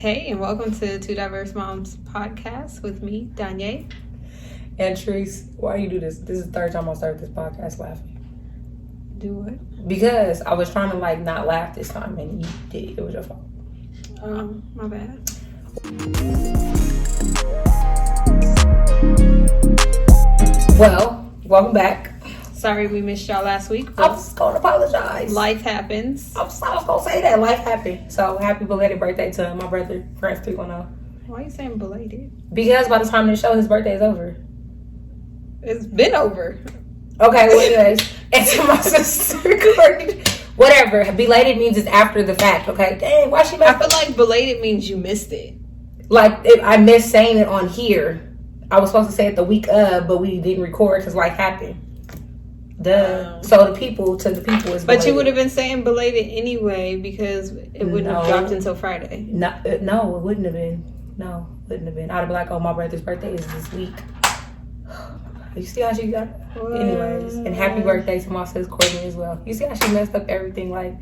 Hey, and welcome to Two Diverse Moms podcast with me, Danye. And Treese, why you do this? This is the third time I started this podcast laughing. Do what? Because I was trying to not laugh this time, and you did. It was your fault. My bad. Well, welcome back. Sorry we missed y'all last week. I was going to apologize. Life happens. I was going to say that. Life happened. So, happy belated birthday to my brother, Prince 310. Why are you saying belated? Because by the time this show, his birthday is over. It's been over. Okay, well, anyways. And to my sister, Courtney. Whatever. Belated means it's after the fact, okay? Dang, why she messed I feel like belated means you missed it. Like, if I missed saying it on here. I was supposed to say it the week of, but we didn't record because life happened. So the people is belated. But you would have been saying belated anyway because it wouldn't have dropped until Friday. No, it wouldn't have been. No, wouldn't have been. I'd be like, oh, my brother's birthday is this week. You see how she got it? Anyways, and happy birthday to my sis Courtney as well. You see how she messed up everything? Like,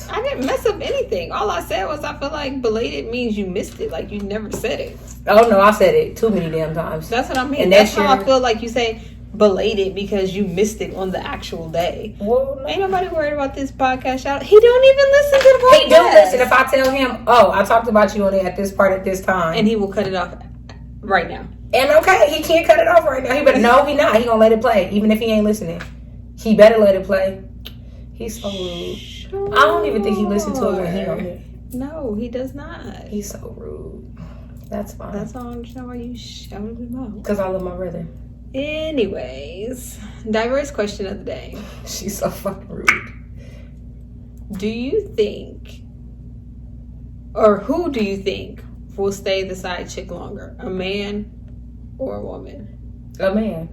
I didn't mess up anything. All I said was I feel like belated means you missed it. Like you never said it. Oh no, I said it too many damn times. That's what I mean. And that's how I feel like you say belated because you missed it on the actual day. Well, no. Ain't nobody worried about this podcast shout. He don't even listen to the podcast. He don't listen. If I tell him, oh, I talked about you on it at this part at this time, and he will cut it off right now. And okay, he can't cut it off right now. He better no, he not. He gonna let it play, even if he ain't listening. He better let it play. He's so rude. Sure. I don't even think he listened to it when he on it. No, he does not. He's so rude. That's fine. That's all I understand why you shouted him out. Because I love my brother. Anyways, diverse question of the day. She's so fucking rude. Do you think, or who do you think will stay the side chick longer? A man or a woman? A man.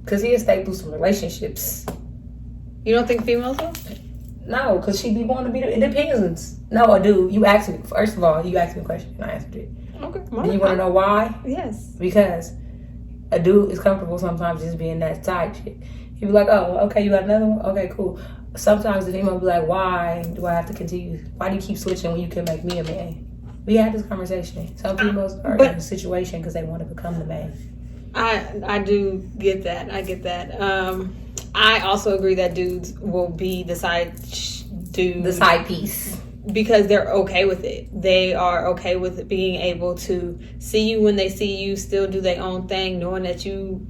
Because he'll stay through some relationships. You don't think females will? No, because she be wanting to be, it depends. No, I do. You asked me, first of all, you asked me a question and I answered it. Okay. And you want to know why? Yes. Because a dude is comfortable sometimes just being that side chick. He'd be like, oh, okay, you got another one? Okay, cool. Sometimes the female will be like, why do I have to continue? Why do you keep switching when you can make me a man? We had this conversation. Some females are in a situation because they want to become the man. I do get that. I get that. I also agree that dudes will be the side dude. The side piece. Because they're okay with it. They are okay with being able to see you when they see you, still do their own thing, knowing that you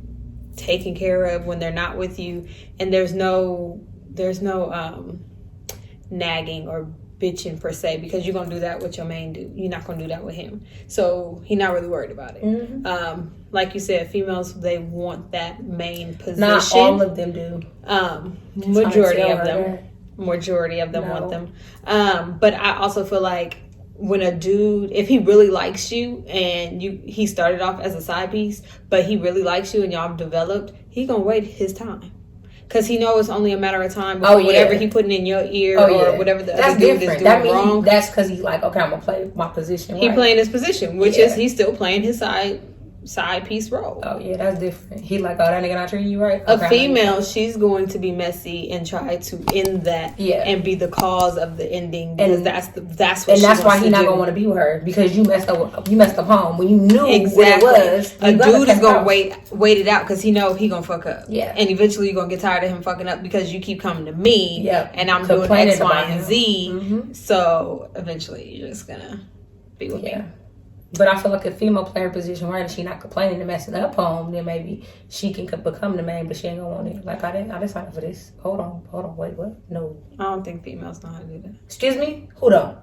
taken care of when they're not with you. And there's no nagging or bitching per se, because you're gonna do that with your main dude. You're not gonna do that with him. So he's not really worried about it. Mm-hmm. Like you said, females, they want that main position. Not all of them do. Majority of them want them. But I also feel like when a dude, if he really likes you and he started off as a side piece, but he really likes you and y'all have developed, he gonna wait his time. Because he knows it's only a matter of time before whatever he putting in your ear or whatever the other dude is doing wrong. That's because he's like, okay, I'm going to play my position right. He playing his position, which is he's still playing his side piece role. Oh, yeah, that's different. He like, oh, that nigga not treating you right? Okay, a female, she's going to be messy and try to end that and be the cause of the ending. Because that's what and that's why he's not going to want to be with her, because you messed up home when you knew what it was. A dude is going to wait it out because he know he going to fuck up. Yeah. And eventually you're going to get tired of him fucking up because you keep coming to me and I'm doing X, Y, and Z. Mm-hmm. So eventually you're just going to be with me. But I feel like a female player position right and she not complaining and messing up home, then maybe she can become the man, but she ain't gonna want it. Like, I didn't sign up for this. Hold on, wait, what? No. I don't think females know how to do that. Excuse me? Who don't?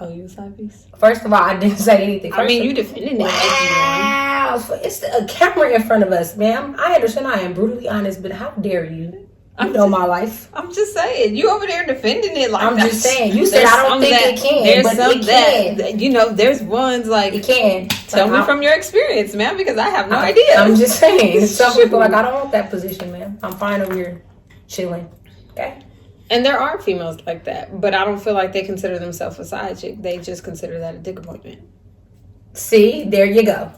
Oh, you a side piece? First of all, I didn't say anything. You defended it. Wow. It's a camera in front of us, ma'am. I understand I am brutally honest, but how dare you? You know my life. I'm just saying. You over there defending it like I'm just saying. You said I don't think it can. There's but some it can. that, there's ones like... It can. Tell me from your experience, man, because I have no idea. I'm just saying. Some people like, I don't want that position, man. I'm fine over here chilling. Okay? And there are females like that, but I don't feel like they consider themselves a side chick. They just consider that a dick appointment. See? There you go.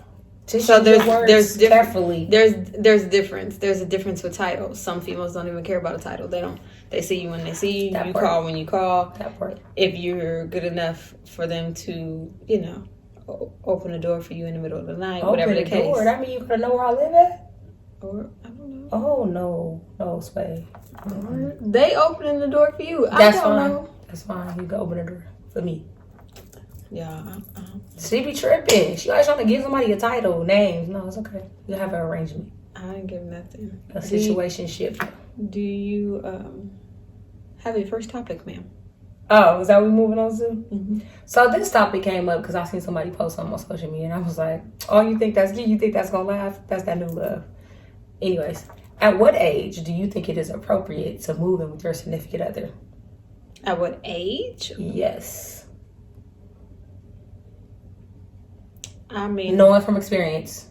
So there's carefully. There's difference. There's a difference with titles. Some females don't even care about a title. They don't. They see you when they see you. That You part. call when you call. That part. If you're good enough for them to, you know, open the door for you in the middle of the night, whatever the case. Door. That mean you gotta know where I live at? Or I don't know. Oh no, Sway. They opening the door for you. That's I don't fine. know. That's fine. You can open the door for me. Yeah. She be tripping. She always trying to give somebody a title, names. No, it's okay. You have an arrangement. I didn't give nothing. A situationship. Do you have a first topic, ma'am? Oh, is that what we moving on to? Mm-hmm. So this topic came up because I seen somebody post something on social media, and I was like, "Oh, you think that's cute? You think that's gonna laugh? That's that new love." Anyways, at what age do you think it is appropriate to move in with your significant other? At what age? Yes. I mean, Knowing from experience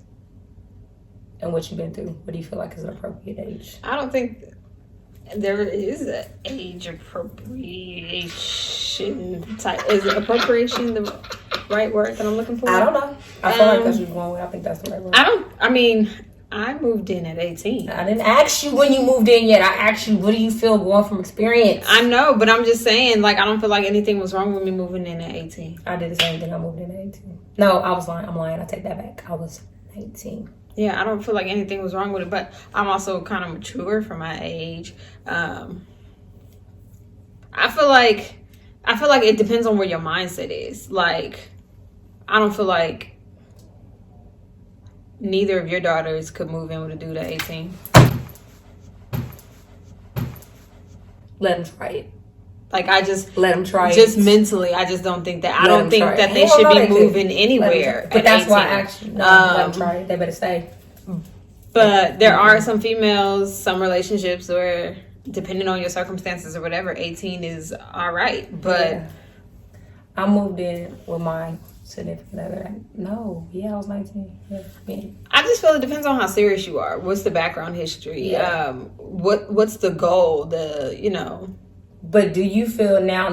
and what you've been through, what do you feel like is an appropriate age? I don't think there is an age appropriation type. Is appropriation the right word that I'm looking for? I don't know. I feel like that's what you're going with. I think that's the right word. I moved in at 18. I didn't ask you when you moved in yet. I asked you, what do you feel going from experience? I know, but I'm just saying, like, I don't feel like anything was wrong with me moving in at 18. I did the same thing. I moved in at 18. No, I was lying. I'm lying. I take that back. I was 19. Yeah, I don't feel like anything was wrong with it, but I'm also kind of mature for my age. I feel like it depends on where your mindset is. Like, I don't feel like neither of your daughters could move in with a dude at 18. Let them try it. Like, I just let them try just it. mentally, I just don't think that. I don't think that they should be moving anywhere. But that's 18. why I actually let them try it. They better stay. But there are some females, some relationships where, depending on your circumstances or whatever, 18 is all right. But yeah. I moved in with my significant other. I was 19. Yeah. I just feel it depends on how serious you are. What's the background history? Yeah. What's the goal? But do you feel now,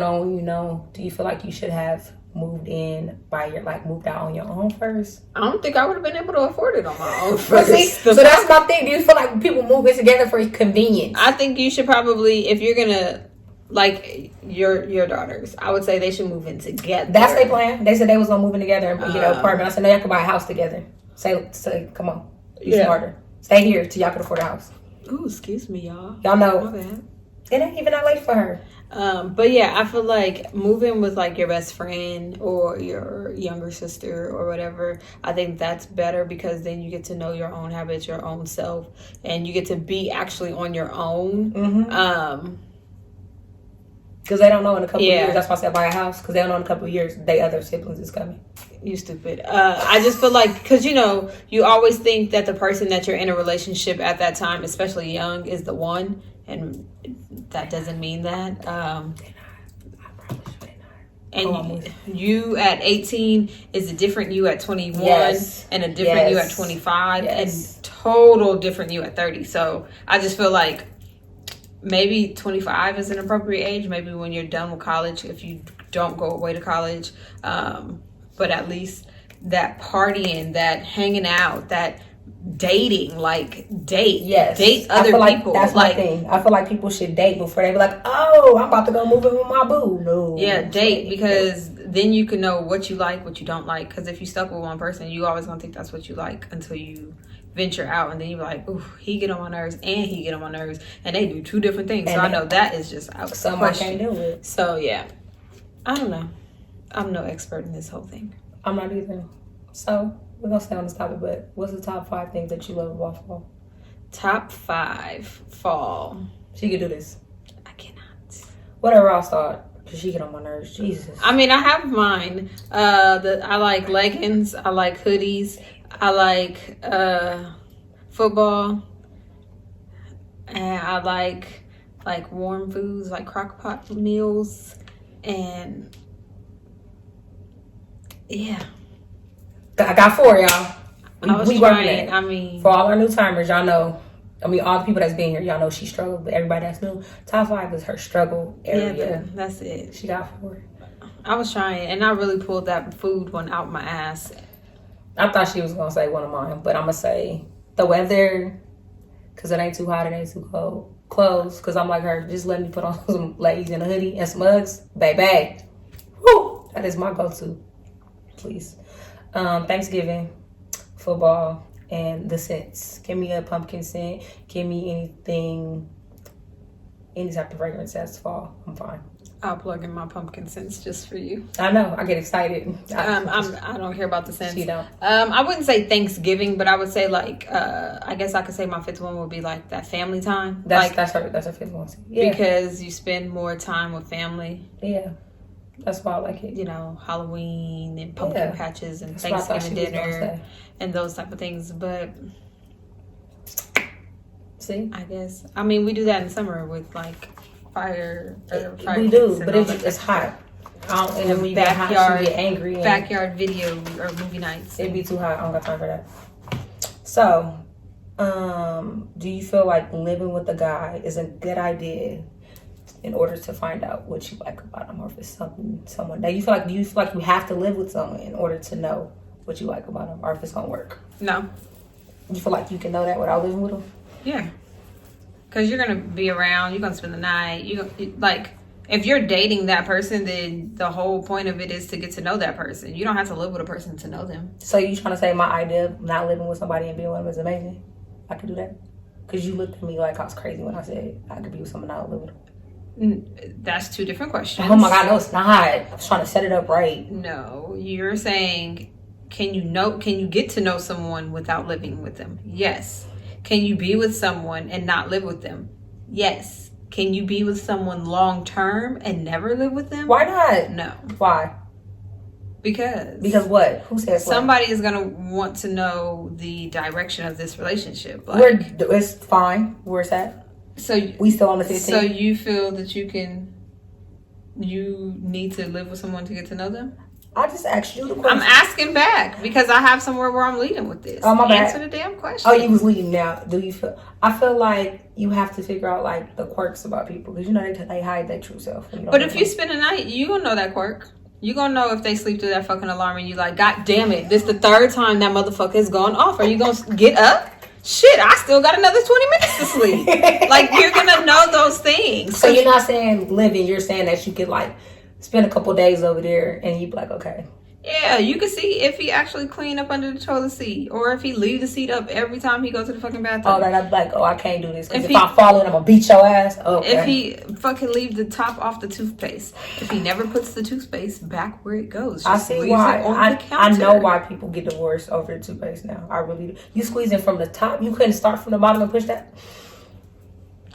do you feel like you should have moved in moved out on your own first? I don't think I would have been able to afford it on my own first. So that's my thing. Do you feel like people move in together for convenience? I think you should probably, if you're gonna, like your daughters, I would say they should move in together. That's their plan. They said they was gonna move in together and get an apartment. I said, no, y'all can buy a house together. Say, come on, you smarter. Stay here till y'all can afford a house. Ooh, excuse me, y'all. Y'all know. My bad. It ain't even that late for her. But yeah, I feel like moving with like your best friend or your younger sister or whatever, I think that's better because then you get to know your own habits, your own self, and you get to be actually on your own. Mm-hmm. Because they don't know in a couple of years. That's why I said buy a house. Because they don't know in a couple of years they other siblings is coming. You stupid. I just feel like, because you always think that the person that you're in a relationship at that time, especially young, is the one, and that doesn't mean that. And you at 18 is a different you at 21, and a different you at 25, and total different you at 30. So I just feel like maybe 25 is an appropriate age. Maybe when you're done with college, if you don't go away to college. But at least that partying, that hanging out, that dating, date other people. That's my thing. I feel like people should date before they be like, oh, I'm about to go move in with my boo. No. Yeah, date, because then you can know what you like, what you don't like. Because if you stuck with one person, you always gonna think that's what you like until you venture out, and then you're like, ooh, he get on my nerves and he get on my nerves, and they do two different things. And so I know that is just out. Something I can't do it. So yeah, I don't know. I'm no expert in this whole thing. I'm not either. So we're gonna stay on this topic, but what's the top 5 things that you love about fall? Top 5 fall. She can do this. I cannot. Whatever I'll start. Cause she get on my nerves. Jesus. I mean, I have mine. I like leggings. I like hoodies. I like football. And I like warm foods, like crock pot meals, and yeah. I got 4, y'all. We trying. I mean, for all our new timers, y'all know. I mean, all the people that's been here, y'all know she struggled. But everybody that's new, top 5 is her struggle area. Yeah, that's it. She got 4. I was trying, and I really pulled that food one out my ass. I thought she was gonna say one of mine, but I'm gonna say the weather, because it ain't too hot, it ain't too cold. clothes because I'm like her. Just let me put on some leggings and a hoodie and some Uggs. Baby. Woo! That is my go-to. Please. Thanksgiving, football, and the scents. Give me a pumpkin scent. Give me anything, any type of fragrance that's fall. I'm fine. I'll plug in my pumpkin scents just for you. I know. I get excited. I don't care about the scents. You don't. I wouldn't say Thanksgiving, but I would say like I guess I could say my fifth one would be like that family time. That's her fifth one. Yeah. Because you spend more time with family. Yeah. That's why I like it. You know, Halloween and pumpkin patches and Thanksgiving dinner and those type of things. But see, I guess we do that in summer with like fire. We do, but it's hot. And then when you get hot, you get angry. Backyard video or movie nights. It'd be too hot. I don't got time for that. So, do you feel like living with a guy is a good idea in order to find out what you like about him, or if it's someone that do you feel like you have to live with someone in order to know what you like about him, or if it's gonna work? No. You feel like you can know that without living with him? Yeah. Because you're gonna be around, you're gonna spend the night. Like if you're dating that person, then the whole point of it is to get to know that person. You don't have to live with a person to know them. So you trying to say my idea of not living with somebody and being with them is amazing? I could do that? Because you looked at me like I was crazy when I said I could be with someone and not live with them. That's two different questions. Oh my God, no, it's not. I was trying to set it up right. No, you're saying, can you get to know someone without living with them? Yes. Can you be with someone and not live with them? Yes. Can you be with someone long term and never live with them? Why not? No. Why? Because what? Who says what? Somebody is gonna want to know the direction of this relationship. Like, it's fine. Where's that? So we still on the 15th. So you feel that you need to live with someone to get to know them? I just asked you the question. I'm asking back because I have somewhere where I'm leading with this. Oh, my bad. Answer the damn question. Oh, you was leading now. Do you feel? I feel like you have to figure out like the quirks about people because you know they hide their true self. But if you spend a night, you gonna know that quirk. You gonna know if they sleep through that fucking alarm and you like, God damn it, this the third time that motherfucker has gone off. Are you gonna get up? Shit, I still got another 20 minutes to sleep. Like, you're gonna know those things. So you're not saying living, you're saying that you could like spend a couple days over there and you'd be like, okay. Yeah, you can see if he actually clean up under the toilet seat or if he leave the seat up every time he goes to the fucking bathroom. Oh, that I'd be like, I can't do this because if I fall in, I'm gonna beat your ass. Okay. If he fucking leave the top off the toothpaste, if he never puts the toothpaste back where it goes, I see why. I know why people get divorced over the toothpaste now. I really do. You squeezing from the top. You couldn't start from the bottom and push that.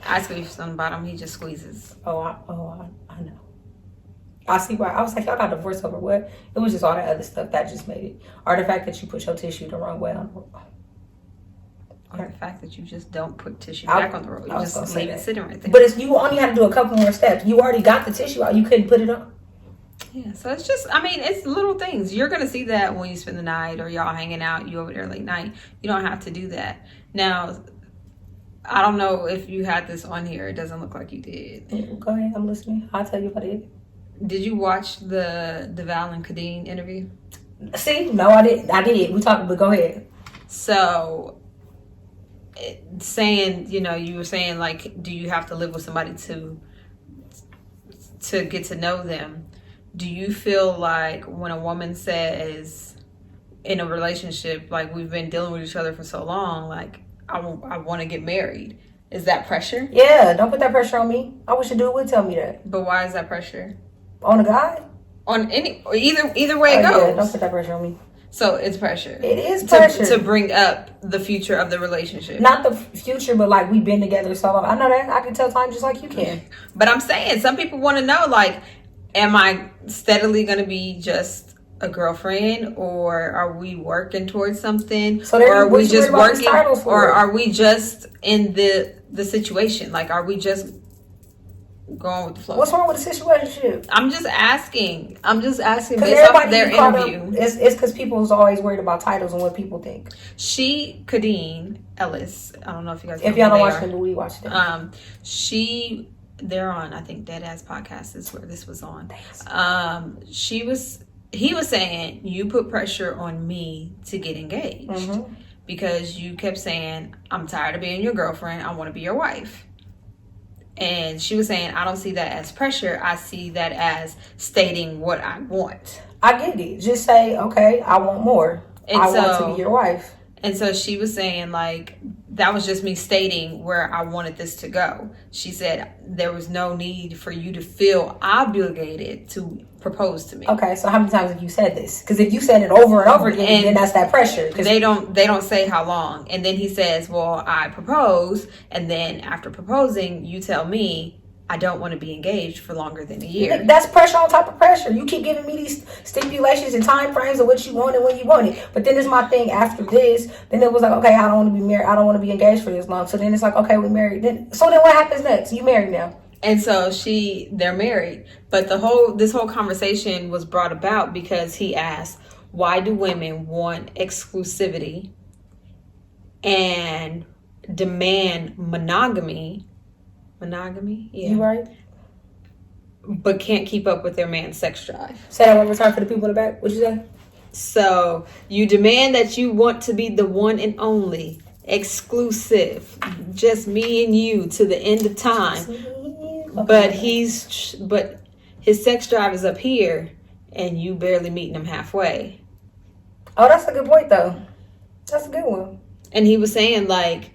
I squeeze from the bottom. He just squeezes. I know. I see why. I was like, y'all got divorced over what? It was just all that other stuff that just made it. Or the fact that you put your tissue the wrong way on the roll. Or the fact that you just don't put tissue back on the roll. You just leave it sitting right there. But you only had to do a couple more steps. You already got the tissue out. You couldn't put it on. Yeah, so it's just, it's little things. You're going to see that when you spend the night or y'all hanging out, you over there late night. You don't have to do that. Now, I don't know if you had this on here. It doesn't look like you did. Go ahead. I'm listening. I'll tell you if I did. Did you watch the Val and Kadeen interview? See, no, I did. We talked, but go ahead. So, saying, you were saying like, do you have to live with somebody to get to know them? Do you feel like when a woman says in a relationship, like we've been dealing with each other for so long, like I want to get married, is that pressure? Yeah, don't put that pressure on me. I wish a dude would tell me that. But why is that pressure? On a guy? On either way it goes. Yeah, don't put that pressure on me. So it's pressure. It is pressure. To bring up the future of the relationship. Not the future, but like we've been together so long. I know that. I can tell time just like you can. But I'm saying some people want to know, like, am I steadily going to be just a girlfriend, or are we working towards something? So or are we just working, or are we just in the situation? Like, are we just going with the flow? What's wrong with the situationship? I'm just asking based off their interview. It's because people is always worried about titles and what people think. Kadeen Ellis, I don't know if you guys. If y'all don't watch them, we watch them. They're on, I think, Dead Ass Podcast is where this was on. He was saying you put pressure on me to get engaged because you kept saying, I'm tired of being your girlfriend. I want to be your wife. And she was saying, I don't see that as pressure. I see that as stating what I want. I get it. Just say, okay, I want more. And I want to be your wife. And so she was saying, like, that was just me stating where I wanted this to go. She said there was no need for you to feel obligated to propose to me. Okay, so how many times have you said this? Because if you said it over and over again, then that's that pressure. They don't say how long. And then he says, well, I propose, and then after proposing, you tell me I don't want to be engaged for longer than a year. That's pressure on top of pressure. You keep giving me these stipulations and time frames of what you want and when you want it. But then it's my thing after this. Then it was like, okay, I don't want to be married. I don't want to be engaged for this long. So then it's like, okay, we're married. So then what happens next? You married now. And so they're married. But this whole conversation was brought about because he asked, why do women want exclusivity and demand monogamy? Monogamy? Yeah. You right. But can't keep up with their man's sex drive. Say that one more time for the people in the back. What you say? So you demand that you want to be the one and only, exclusive, just me and you to the end of time. Okay. But his sex drive is up here, and you barely meeting him halfway. Oh, that's a good point, though. That's a good one. And he was saying, like,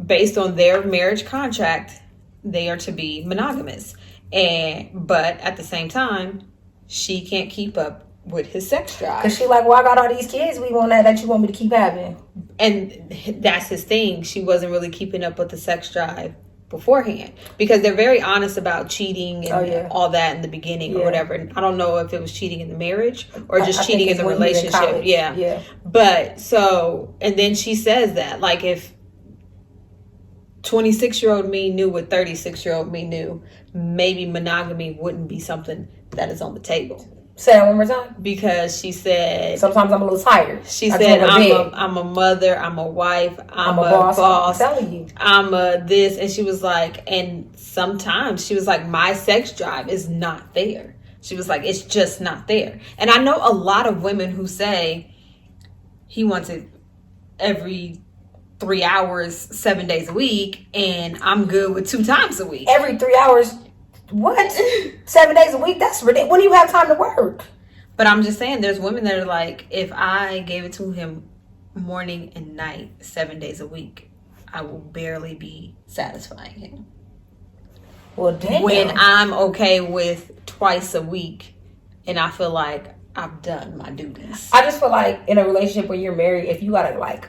based on their marriage contract, they are to be monogamous. But at the same time, she can't keep up with his sex drive. Because she like, well, I got all these kids we want that you want me to keep having. And that's his thing. She wasn't really keeping up with the sex drive beforehand. Because they're very honest about cheating and all that in the beginning or whatever. And I don't know if it was cheating in the marriage or just cheating in the relationship. Yeah. But so, and then she says that, like, if 26-year-old me knew what 36-year-old me knew, maybe monogamy wouldn't be something that is on the table. Say that one more time. Because she said, sometimes I'm a little tired. She said, I'm a mother, I'm a wife, I'm a boss, I'm telling you. I'm a this. And she was like, and sometimes she was like, my sex drive is not there. She was like, it's just not there. And I know a lot of women who say he wants it every 3 hours, 7 days a week, and I'm good with 2 times a week. Every 3 hours? What? 7 days a week? That's ridiculous. When do you have time to work? But I'm just saying, there's women that are like, if I gave it to him morning and night, 7 days a week, I will barely be satisfying him. Well, damn. When I'm okay with twice a week, and I feel like I've done my duties. I just feel like in a relationship when you're married, if you gotta like,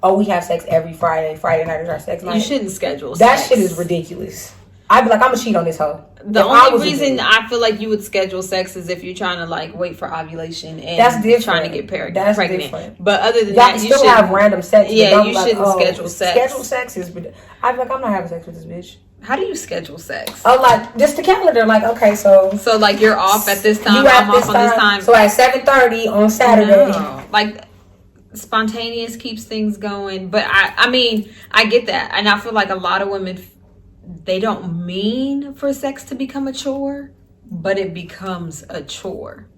oh, we have sex every Friday night is our sex night. You shouldn't schedule that sex. Shit is ridiculous. I'd be like, I'm gonna cheat on this hoe. The only reason I feel like you would schedule sex is if you're trying to like wait for ovulation and that's different. Trying to get pregnant. Different. But other than y'all that, you still have random sex. Yeah, you shouldn't schedule sex. Schedule sex is. I'd be like, I'm not having sex with this bitch. How do you schedule sex? Oh, like just the calendar. Like, okay, so like you're off at this time. I'm off on this time. So at 7:30 on Saturday. No. Like spontaneous keeps things going. But I mean, I get that, and I feel like a lot of women, they don't mean for sex to become a chore, but it becomes a chore.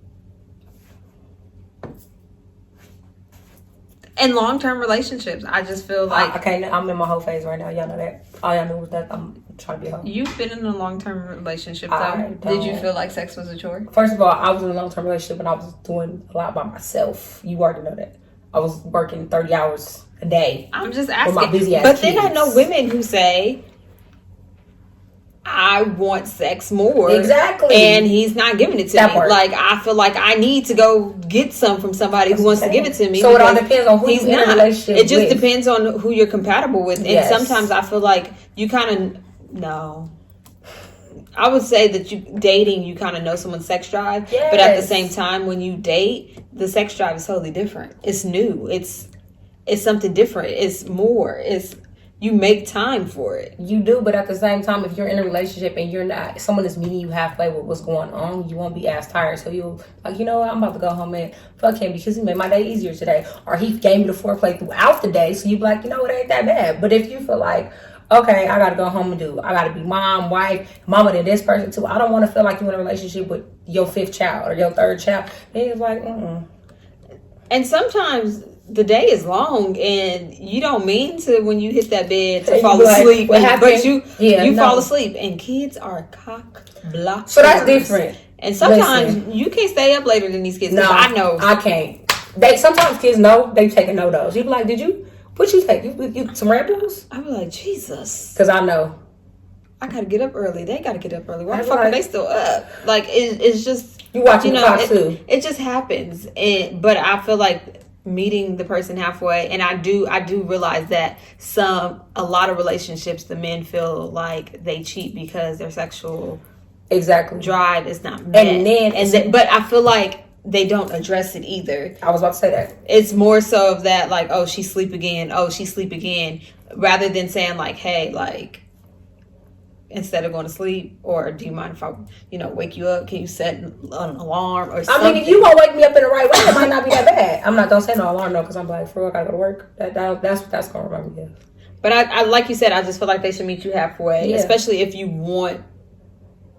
In long-term relationships, I just feel like... I'm in my whole phase right now. Y'all know that. All y'all knew was that I'm trying to be home. You've been in a long-term relationship, though. Did you feel like sex was a chore? First of all, I was in a long-term relationship and I was doing a lot by myself. You already know that. I was working 30 hours a day. I'm just asking. With my busy ass but kids. Then I know women who say, I want sex more. Exactly. And he's not giving it to me. Like, I feel like I need to go get some from somebody who wants to give it to me. So it all depends on who you're in a relationship with. It just depends on who you're compatible with. And sometimes I feel like you kind of, no. I would say that you kind of know someone's sex drive. Yes. But at the same time, when you date, the sex drive is totally different. It's new. It's something different. It's more. You make time for it. You do, but at the same time, if you're in a relationship and you're not, someone is meeting you halfway with what's going on, you won't be as tired. So you'll like, you know what, I'm about to go home and fuck him because he made my day easier today. Or he gave me the foreplay throughout the day. So you be like, you know what, it ain't that bad. But if you feel like, okay, I gotta go home and I gotta be mom, wife, mama to this person too. I don't want to feel like you're in a relationship with your 5th child or your 3rd child. Then it's like, And sometimes the day is long, and you don't mean to when you hit that bed to fall asleep. But you fall asleep, and kids are cock blockers. So that's different. And sometimes you can't stay up later than these kids. No, I know I can't. Sometimes kids know they taking no dose. You be like, what you take? You some Red Bulls? I be like, Jesus, because I know I gotta get up early. They gotta get up early. Why the fuck are they still up? Like it's just you watching the clock too. It just happens. But I feel like meeting the person halfway, and I do realize that a lot of relationships, the men feel like they cheat because their sexual drive is not met. But I feel like they don't address it either. I was about to say that. It's more so of that, like, oh, she sleep again, rather than saying like, hey, like, instead of going to sleep, or do you mind if I, wake you up? Can you set an alarm or something? I mean, if you gonna wake me up in the right way, it might not be that bad. Don't say no alarm though, because I'm like, for real, I gotta go to work. That's gonna remind me of. But I like you said, I just feel like they should meet you halfway, especially if you want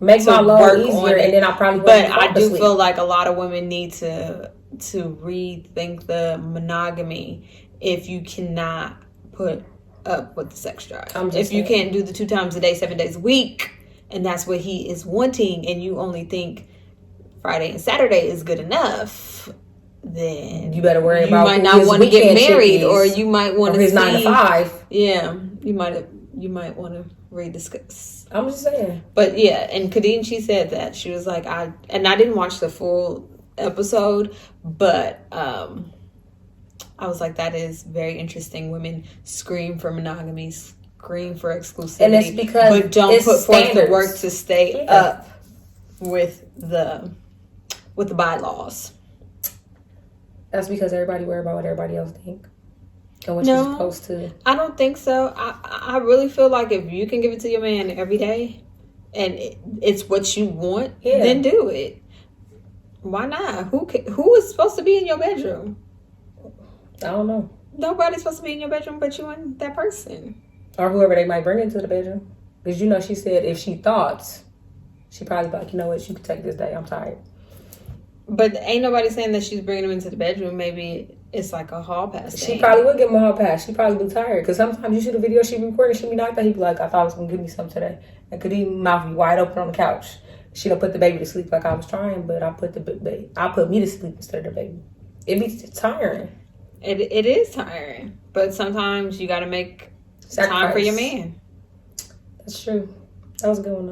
make my load easier, and then I probably. But I do feel like a lot of women need to rethink the monogamy if you cannot put up with the sex drive. If you can't do the 2 times a day, 7 days a week, and that's what he is wanting, and you only think Friday and Saturday is good enough, then you better worry about. You might not want to get married, or you might want to his 9 to 5. Yeah, you might want to rediscuss. I'm just saying. But yeah, and Kadeen, she said that she was like, I didn't watch the full episode, but I was like, that is very interesting. Women scream for monogamy, scream for exclusivity, and it's because but don't put forth the work to stay up with the bylaws. That's because everybody worry about what everybody else think and what you're supposed to. I don't think so. I really feel like if you can give it to your man every day, and it's what you want, then do it. Why not? Who is supposed to be in your bedroom? I don't know. Nobody's supposed to be in your bedroom but you and that person. Or whoever they might bring into the bedroom. Because she said if she thought, she probably be like, you know what, you can take this day, I'm tired. But ain't nobody saying that she's bringing him into the bedroom. Maybe it's like a hall pass thing. She probably would give him a hall pass. She probably be tired. Because sometimes you see the video she recorded, she be knocked out. He be like, I thought I was going to give me something today. And could even mouth be wide open on the couch. She done put the baby to sleep like I was trying, but I put me to sleep instead of the baby. It be tiring. It is tiring, but sometimes you got to make time for your man. That's true. That was a good one,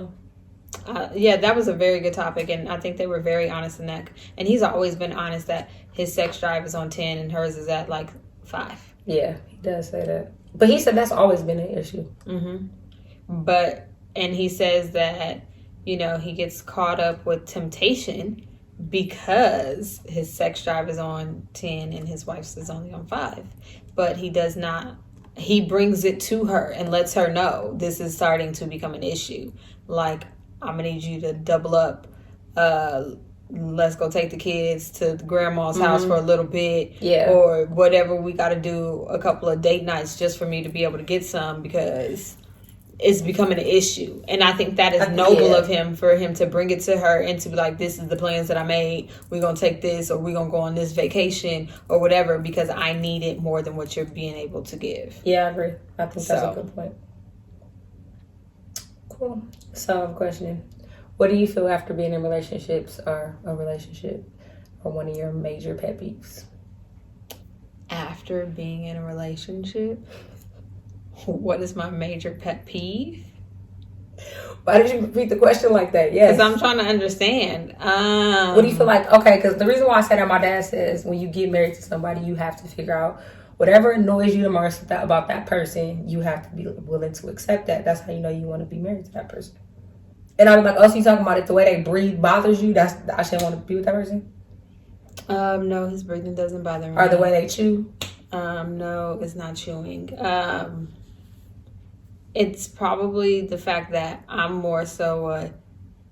though. Yeah, that was a very good topic, and I think they were very honest in that. And he's always been honest that his sex drive is on 10 and hers is at like 5. Yeah, he does say that. But he said that's always been an issue. Mm-hmm. And he says that, he gets caught up with temptation because his sex drive is on 10 and his wife's is only on 5. But he brings it to her and lets her know this is starting to become an issue. Like, I'm gonna need you to double up. Let's go take the kids to the grandma's house for a little bit. Yeah. Or whatever, we gotta do a couple of date nights just for me to be able to get some, because it's becoming an issue. And I think that is noble of him, for him to bring it to her and to be like, this is the plans that I made. We're going to take this, or we're going to go on this vacation or whatever, because I need it more than what you're being able to give. Yeah, I agree. I think that's a good point. Cool. So I'm questioning, what do you feel after being in relationships or a relationship, or one of your major pet peeves? After being in a relationship? What is my major pet peeve? Why did you repeat the question like that? Yes. Because I'm trying to understand. What do you feel like? Okay, because the reason why I said that, my dad says when you get married to somebody, you have to figure out whatever annoys you the most about that person, you have to be willing to accept that. That's how you know you want to be married to that person. And I'm like, oh, so you talking about it, the way they breathe bothers you? I shouldn't want to be with that person? No, his breathing doesn't bother me. Or the way they chew? No, it's not chewing. It's probably the fact that I'm more so a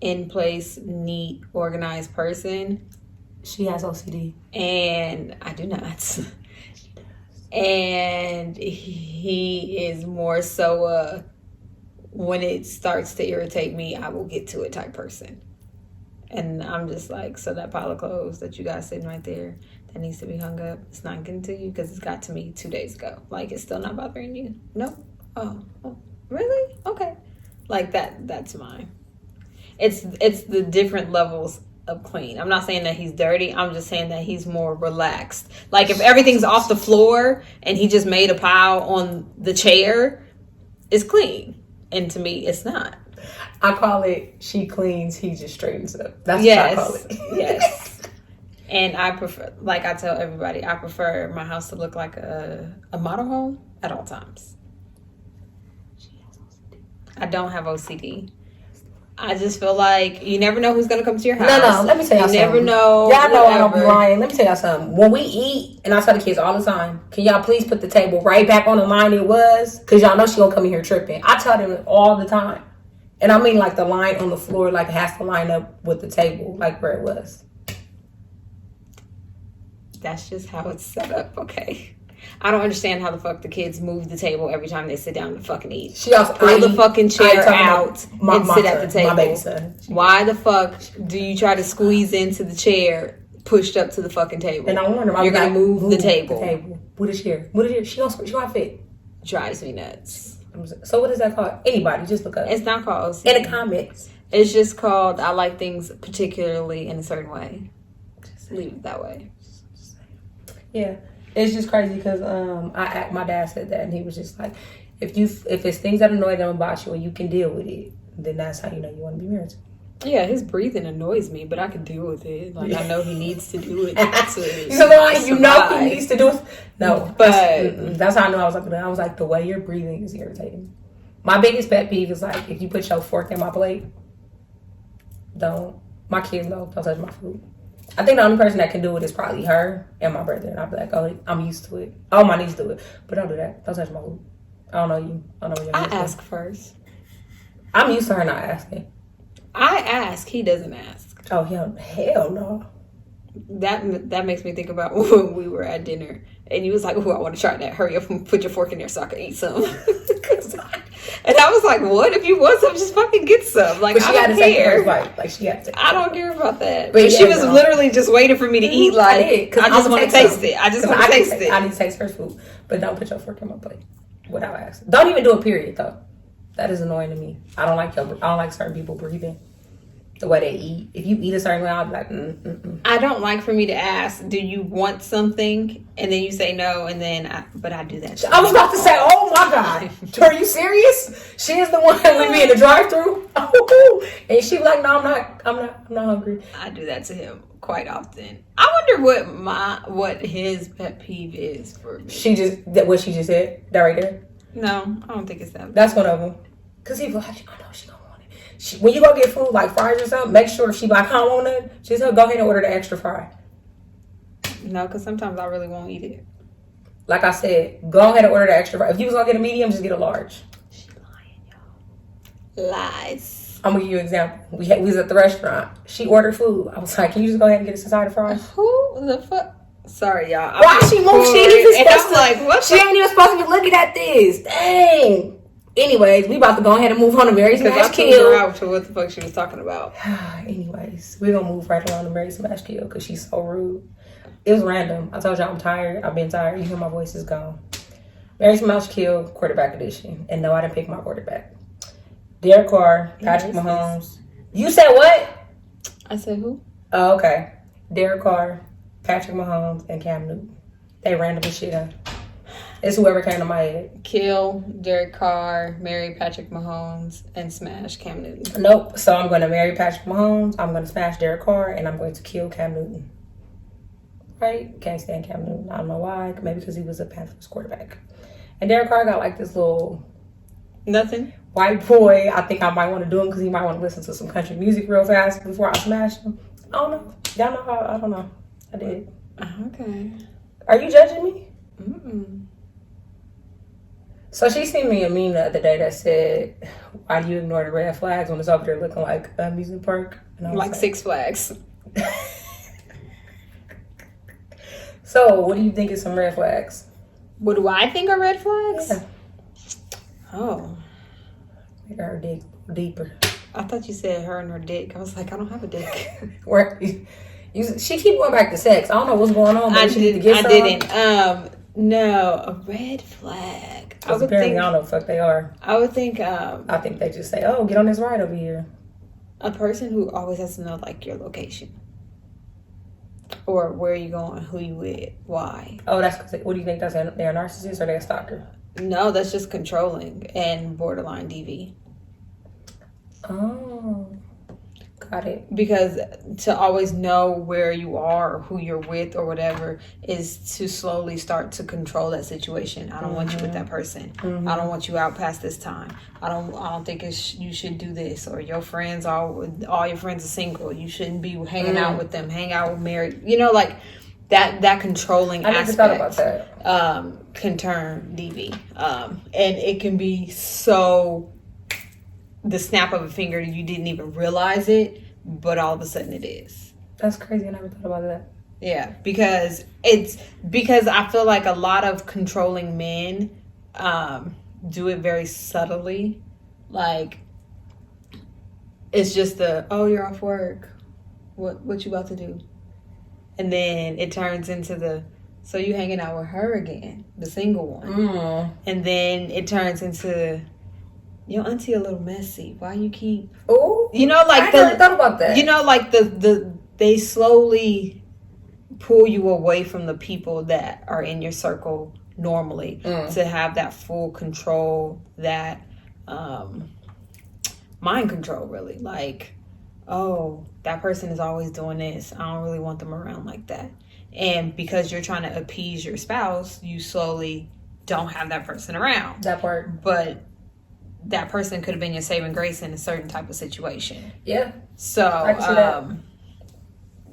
in-place, neat, organized person. She has OCD. And I do not. And he is more so when it starts to irritate me, I will get to it type person. And I'm just like, so that pile of clothes that you guys sitting right there, It needs to be hung up. It's not getting to you because it's got to me 2 days ago. Like, it's still not bothering you? No? Oh, really? Okay. Like, that's mine. It's the different levels of clean. I'm not saying that he's dirty. I'm just saying that he's more relaxed. Like, if everything's off the floor and he just made a pile on the chair, it's clean. And to me, it's not. I call it she cleans, he just straightens up. That's what I call it. Yes. And I prefer, like I tell everybody, I prefer my house to look like a model home at all times. I don't have OCD. I just feel like you never know who's going to come to your house. No, let me tell y'all something. You never know. Y'all know I don't be lying. Let me tell y'all something. When we eat, and I tell the kids all the time, can y'all please put the table right back on the line it was? Because y'all know she going to come in here tripping. I tell them all the time. And I mean like the line on the floor, like it has to line up with the table, like where it was. That's just how it's set up, okay? I don't understand how the fuck the kids move the table every time they sit down to fucking eat. She also pull the fucking chair out and sit at the table. My baby son. Why the fuck do you try to squeeze into the chair pushed up to the fucking table? And I wonder, you're gonna move the table. What is here? What is here? She gonna fit. Drives me nuts. So what is that called? Anybody, just look up. It's not called OCD. In the comments. It's just called I like things particularly in a certain way. Just leave it that way. Yeah, it's just crazy because my dad said that, and he was just like, if it's things that annoy them about you and you can deal with it, then that's how you know you want to be married. Yeah, his breathing annoys me, but I can deal with it. Like, I know he needs to do it. You know he needs to do it. No, but that's how I know I was like, the way you're breathing is irritating. My biggest pet peeve is like, if you put your fork in my plate, my kids don't touch my food. I think the only person that can do it is probably her and my brother. And I'll be like, oh, I'm used to it. Oh, my niece do it. But don't do that. Don't touch my food. I don't know you. I don't know what you're ask first. I'm used to her not asking. I ask. He doesn't ask. Oh, hell no. That makes me think about when we were at dinner. And you was like, oh, I want to try that. Hurry up and put your fork in there so I can eat some. And I was like, what? If you want some, just fucking get some. Like, I don't care. Like, she had to. I don't care about that. But she was literally just waiting for me to eat. Like, I just want to taste it. I just want to taste it. I need to taste her food. But don't put your fork in my plate without asking. Don't even do a period, though. That is annoying to me. I don't like certain people breathing the way they eat. If you eat a certain way, I'll be like, I don't like for me to ask, do you want something? And then you say no, and then but I do that. I was about to say, oh my God, are you serious? She is the one with me in the drive-thru. And she was like, no, I'm not hungry. I do that to him quite often. I wonder what his pet peeve is for me. What she just said, that right there? No, I don't think it's that. That's one of them. Because he was like, I know she gonna want it. When you go get food like fries or something, make sure if she like, I don't want none, just go ahead and order the extra fry. No, because sometimes I really won't eat it. Like I said, go ahead and order the extra fry. If you was gonna get a medium, just get a large. She lying, y'all. Lies. I'm gonna give you an example. We was at the restaurant. She ordered food. I was like, can you just go ahead and get us a side of fries? Who the fuck? Sorry, y'all. Why she moved? She ain't even supposed to be looking at this. Dang. Anyways, we about to go ahead and move on to Mary Smash Kill. I out to what the fuck she was talking about. Anyways, we're gonna move right along to Mary Smash Kill because she's so rude. It was random. I told y'all I'm tired. I've been tired. You hear my voice is gone. Mary Smash Kill, quarterback edition. And no, I didn't pick my quarterback. Derek Carr, Patrick Mahomes. You said what? I said who? Oh, okay. Derek Carr, Patrick Mahomes, and Cam Newton. They random as shit, huh? It's whoever came to my head. Kill Derek Carr, marry Patrick Mahomes, and smash Cam Newton. Nope. So I'm going to marry Patrick Mahomes, I'm going to smash Derek Carr, and I'm going to kill Cam Newton. Right? Can't stand Cam Newton. I don't know why. Maybe because he was a Panthers quarterback. And Derek Carr got like this little... Nothing. White boy. I think I might want to do him because he might want to listen to some country music real fast before I smash him. I don't know. Y'all know how... I don't know. I did. Okay. Are you judging me? Mm-mm. So she sent me a meme the other day that said, why do you ignore the red flags when it's over there looking like an amusement park? And I was like Six Flags. So, what do you think is some red flags? What do I think are red flags? Yeah. Oh. Make her dig deeper. I thought you said her and her dick. I was like, I don't have a dick. Where She keep going back to sex. I don't know what's going on. But I she need to get some. didn't. No, a red flag. I would think. I don't know what the fuck they are. I would think. I think they just say, "Oh, get on this ride over here." A person who always has to know like your location, or where you going, who you with, why. Oh, that's because. What do you think? They're a narcissist or they're a stalker? No, that's just controlling and borderline DV. Oh, got it. Because to always know where you are or who you're with or whatever is to slowly start to control that situation. I don't want you with that person. I don't want you out past this time. I don't think you should do this, or your friends all your friends are single. You shouldn't be hanging out with them. Hang out with married. You know, like that controlling aspect. I never thought about that. Can turn DV. And it can be so the snap of a finger, you didn't even realize it, but all of a sudden it is. That's crazy. I never thought about that. Yeah, because I feel like a lot of controlling men do it very subtly. Like, it's just you're off work. What you about to do? And then it turns into so you hanging out with her again, the single one. And then it turns into, your auntie a little messy. Why you keep... Oh, you know, like I never thought about that. You know, like they slowly pull you away from the people that are in your circle normally to have that full control, that mind control, really. Like, oh, that person is always doing this. I don't really want them around like that. And because you're trying to appease your spouse, you slowly don't have that person around. That part. But that person could have been your saving grace in a certain type of situation. Yeah. So,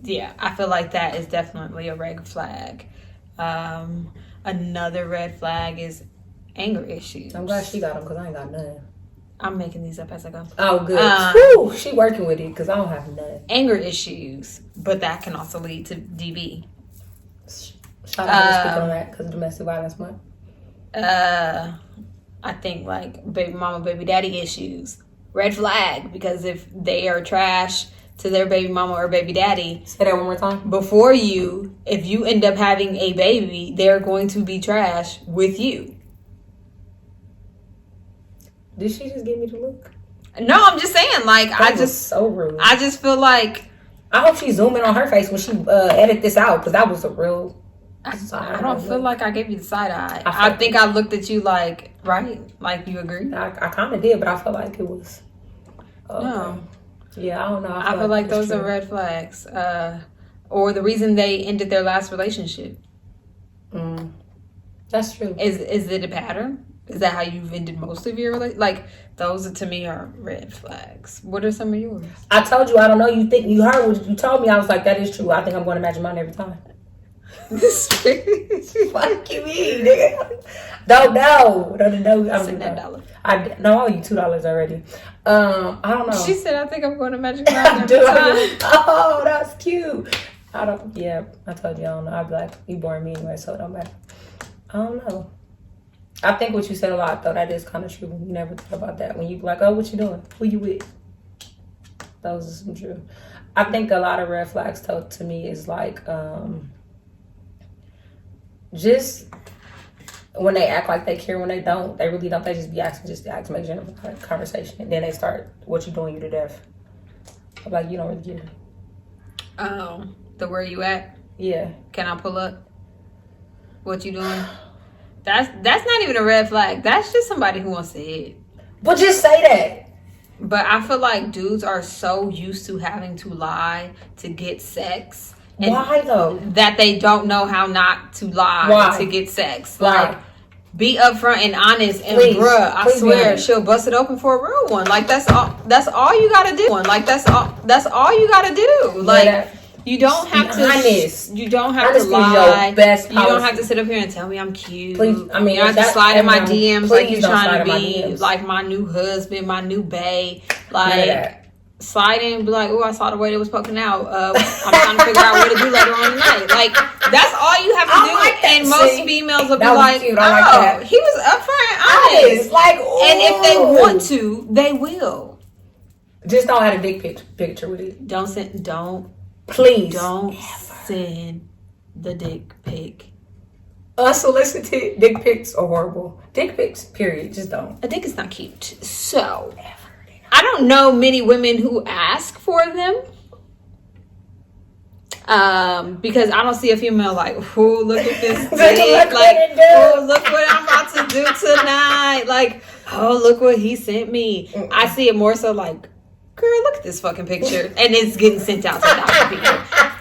yeah, I feel like that is definitely a red flag. Another red flag is anger issues. I'm glad she got them because I ain't got none. I'm making these up as I go. Oh, good. She working with it because I don't have none. Anger issues, but that can also lead to DV. Shout out to speak on that because of domestic violence month. I think like baby mama, baby daddy issues. Red flag, because if they are trash to their baby mama or baby daddy. Say that one more time. Before you, if you end up having a baby, they're going to be trash with you. Did she just give me the look? No, I'm just saying, like, that was so rude. I just feel like, I hope she's zooming on her face when she edit this out, because that was a real... I don't feel like I gave you the side eye. I think I looked at you like, right? Like, you agree? I kind of did, but I felt like it was... Okay. No. Yeah, I don't know. I feel like those are red flags. Or the reason they ended their last relationship. That's true. Is it a pattern? Is that how you've ended most of your relationship? Like, those to me are red flags. What are some of yours? I told you, I don't know. You heard what you told me. I was like, that is true. I think I'm going to match mine every time. Fuck you mean, nigga? Don't know. Send that $1. I owe you $2 already. I don't know. She said, I think I'm going to magic mine every time. Oh, that's cute. I told you, I don't know. I'd be like, you boring me anyway, so it don't matter. I don't know. I think what you said a lot, though, that is kind of true. You never thought about that. When you be like, oh, what you doing? Who you with? Those are some true. I think a lot of red flags, though, to me is like, just when they act like they care, when they don't, they really don't. They just be asking just to ask, make general conversation. And then they start, what you doing, you to death. I'm like, you don't really care. Oh, the where you at? Yeah. Can I pull up? What you doing? That's not even a red flag. That's just somebody who wants to hit. But just say that. But I feel like dudes are so used to having to lie to get sex. Why though? That they don't know how not to lie to get sex. Why? Like, be upfront and honest. And please, I swear she'll bust it open for a real one. Like, that's all you gotta do. Like, that's all you gotta do. Like, you don't have to. Honest. You don't have to lie. Your best you don't have to sit up here and tell me I'm cute. Please, I mean, you don't have to slide in my DMs like you're trying to be like my new husband, my new bae. Like, slide in and be like, oh, I saw the way it was poking out. I'm trying to figure out what to do later on tonight. Like, that's all you have to do. Like that, and most females will be like, he was upfront and honest. Like, and if they want to, they will. Just don't have a big picture with it. Don't Please. Don't send the dick pic. Unsolicited dick pics are horrible. Dick pics, period. Just don't. A dick is not cute. So, I don't know many women who ask for them. Because I don't see a female like, oh, look at this dick. Like, oh, look what I'm about to do tonight. Like, oh, look what he sent me. I see it more so like, girl, look at this fucking picture. And it's getting sent out to 1,000 people.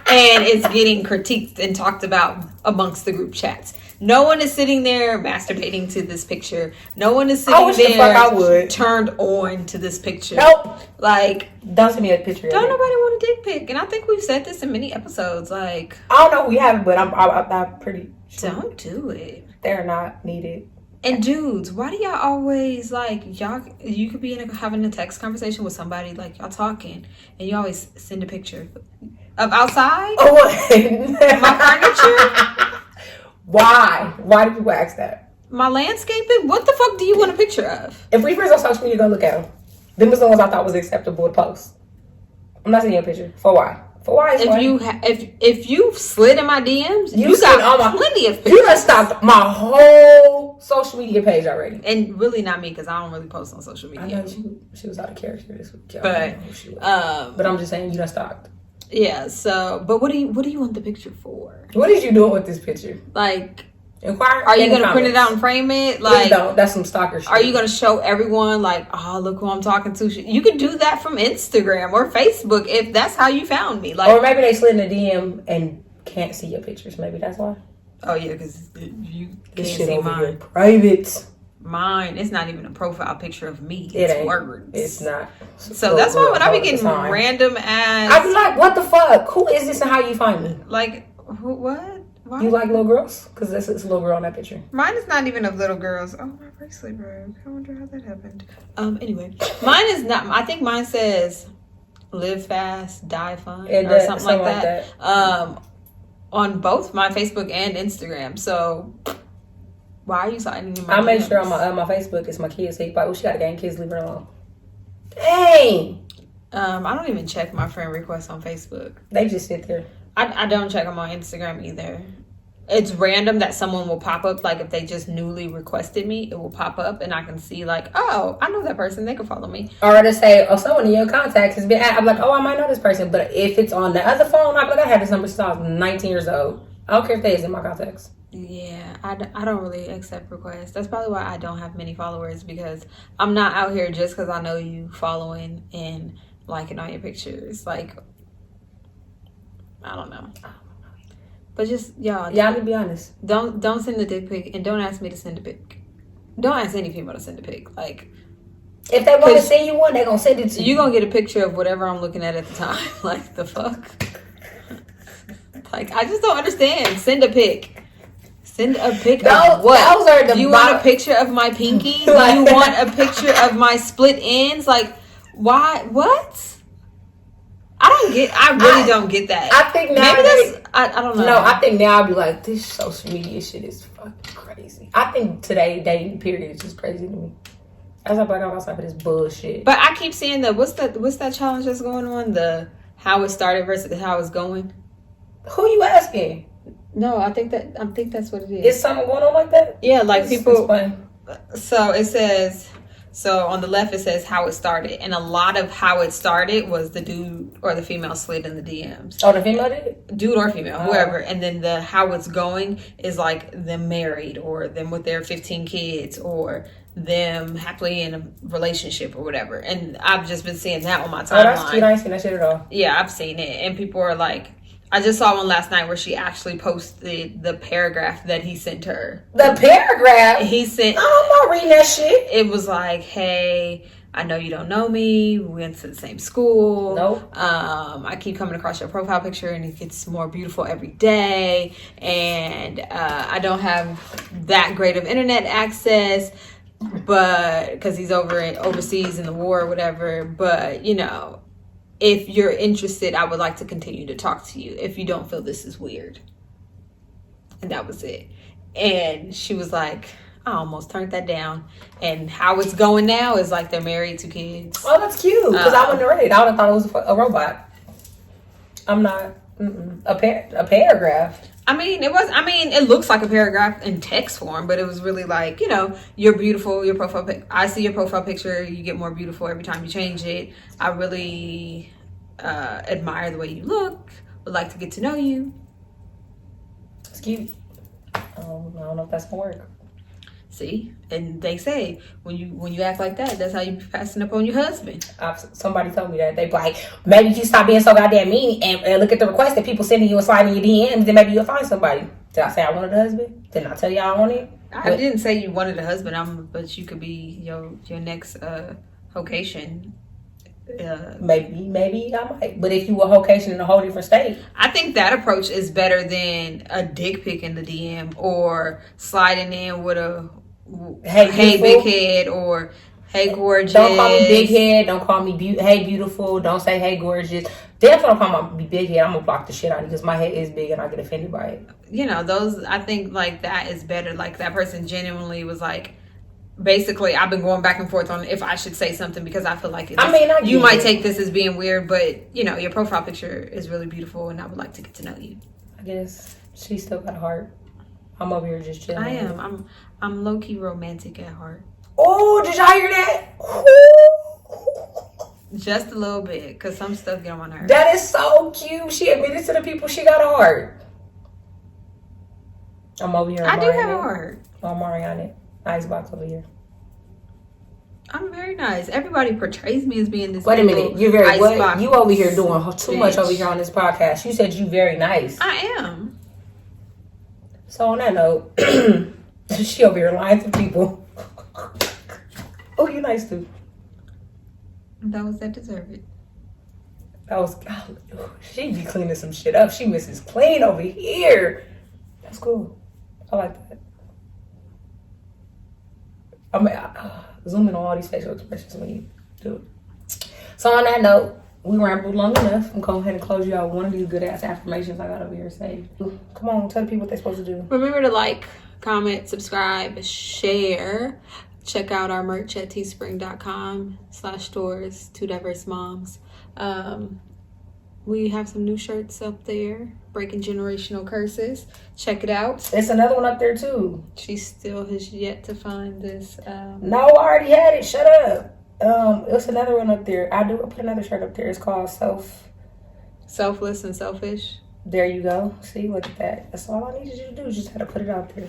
And it's getting critiqued and talked about amongst the group chats. No one is sitting there masturbating to this picture. No one is sitting there turned on to this picture. Nope. Like, don't send me a picture. Don't nobody want a dick pic. And I think we've said this in many episodes. Like, I don't know if we haven't, but I'm pretty sure. Don't do it. They're not needed. And dudes, why do y'all always like you could be having a text conversation with somebody, like y'all talking, and you always send a picture of outside? Oh, what? My furniture? Why? Why do people ask that? My landscaping? What the fuck do you want a picture of? If we first on social media, go look at them. Them was the ones I thought was acceptable to post. I'm not sending you a picture. For why? For why? If you slid in my DMs, you got plenty of pictures. You done stopped my whole social media page already. And really not me, because I don't really post on social media. I know she was out of character this week. But I'm just saying you done stopped. Yeah, so, but what do you want the picture for? What is you doing with this picture? Like, inquire. Are you going to print it out and frame it? Like, no, that's some stalker shit. Are you going to show everyone, like, oh, look who I'm talking to? You could do that from Instagram or Facebook if that's how you found me. Like, or maybe they slid in the DM and can't see your pictures. Maybe that's why. Oh, yeah, because you can't shit see over mine. Here, private. Mine, it's not even a profile picture of me. It's words. It's not. So that's why when I be getting random ass, I be like, what the fuck? Who is this and how you find me? Like, what? Why? You like little girls? Because it's a little girl in that picture. Mine is not even of little girls. Oh, my bracelet broke. I wonder how that happened. Anyway, mine is not. I think mine says "Live fast, die fun" or something like that. On both my Facebook and Instagram. So. Why are you signing in my I make DMs? sure on my Facebook it's my kids. So you probably, she got a gang, kids, leave her alone. Dang. I don't even check my friend requests on Facebook. They just sit there. I don't check them on Instagram either. It's random that someone will pop up. Like if they just newly requested me, it will pop up and I can see like, oh, I know that person. They can follow me. Or to say, oh, someone in your contacts has been. I'm like, oh, I might know this person. But if it's on the other phone, I'm like, I had this number since I was 19 years old. I don't care if they is in my contacts. Yeah, I don't really accept requests. That's probably why I don't have many followers, because I'm not out here just because I know you following and liking all your pictures. Like, I don't know. But just, y'all. Yeah, I'm gonna be honest. Don't send a dick pic, and don't ask me to send a pic. Don't ask any female to send a pic. Like, if they want to send you one, they're gonna send it to you. You're gonna get a picture of whatever I'm looking at the time. Like, the fuck? Like, I just don't understand. Send a pic. Send a pic of what? Do you want a picture of my pinky? Do you want a picture of my split ends? Like, why? What? I really don't get that. I think now. Maybe I don't know. No, I think now I'll be like, this social media shit is fucking crazy. I think today, dating period is just crazy to me. I was like, I'm outside for this bullshit. But I keep seeing what's that challenge that's going on? The how it started versus how it's going. Who you asking? No, I think that's what it is. Is something going on like that? Yeah, like people. Explain. So it says. So on the left it says how it started, and a lot of how it started was the dude or the female slid in the DMs. Oh, the female did it? Dude or female, whoever. And then the how it's going is like them married, or them with their 15 kids, or them happily in a relationship or whatever. And I've just been seeing that on my timeline. Oh, that's cute. I ain't seen that shit at all. Yeah, I've seen it, and people are like. I just saw one last night where she actually posted the paragraph that he sent her. The paragraph? He sent... I'm not reading that shit. It was like, hey, I know you don't know me. We went to the same school. Nope. I keep coming across your profile picture and it gets more beautiful every day. And I don't have that great of internet access, but because he's overseas in the war or whatever. But, you know... If you're interested, I would like to continue to talk to you if you don't feel this is weird. And that was it. And she was like, I almost turned that down. And how it's going now is like they're married, 2 kids. Oh, that's cute. Because I wouldn't have read it. I would have thought it was a robot. I'm not. A paragraph. It looks like a paragraph in text form, but it was really like, you're beautiful, your profile I see your profile picture, you get more beautiful every time you change it. I really admire the way you look, would like to get to know you. It's cute. I don't know if that's gonna work. See, and they say when you act like that, that's how you passing up on your husband. Somebody told me that. They be like, maybe if you stop being so goddamn mean and look at the requests that people sending you and sliding your DMs, then maybe you'll find somebody. Did I say I wanted a husband? Didn't I tell y'all I wanted? I didn't say you wanted a husband. But you could be your next vocation. Maybe I might. But if you were vocation in a whole different state, I think that approach is better than a dick pic in the DM or sliding in with a hey big head or hey gorgeous. Don't call me big head. Don't call me hey beautiful. Don't say hey gorgeous. Definitely don't call me big head. I'm gonna block the shit out of you because my head is big and I get offended by it. Those, I think like that is better. Like that person genuinely was like, basically, I've been going back and forth on if I should say something because I feel like you might take this as being weird, but your profile picture is really beautiful and I would like to get to know you. I guess she still got a heart. I'm over here just chilling. I am. I'm low key romantic at heart. Oh, did y'all hear that? Just a little bit, because some stuff get on my nerves. That is so cute. She admitted to the people she got a heart. I'm over here. I do have a heart. I'm Mariana. Icebox over here. I'm very nice. Everybody portrays me as being this. Wait a minute. You're very what? You over here doing too much over here on this podcast. You said you very nice. I am. So on that note, she over here lying to people. Oh, you nice too. Those that deserve it. She be cleaning some shit up. She Mrs. Clean over here. That's cool. I like that. Zoom in on all these facial expressions when you do it. So on that note, we rambled long enough. I'm going to go ahead and close you out with one of these good ass affirmations I got over here saved. Come on, tell the people what they're supposed to do. Remember to like, comment, subscribe, share. Check out our merch at teespring.com/stores, Two Diverse Moms. We have some new shirts up there, breaking generational curses. Check it out. It's another one up there too. She still has yet to find this. No, I already had it. Shut up. It's another one up there. I put another shirt up there. It's called Selfless and Selfish. There you go. See, look at that. That's all I needed you to do. Just had to put it out there.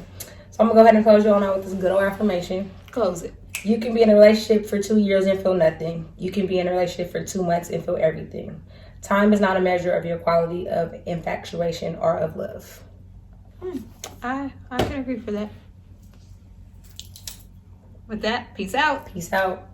So I'm gonna go ahead and close you on out with this good old affirmation. Close it. You can be in a relationship for 2 years and feel nothing. You can be in a relationship for 2 months and feel everything. Time is not a measure of your quality of infatuation or of love. I can agree for that. With that, peace out. Peace out.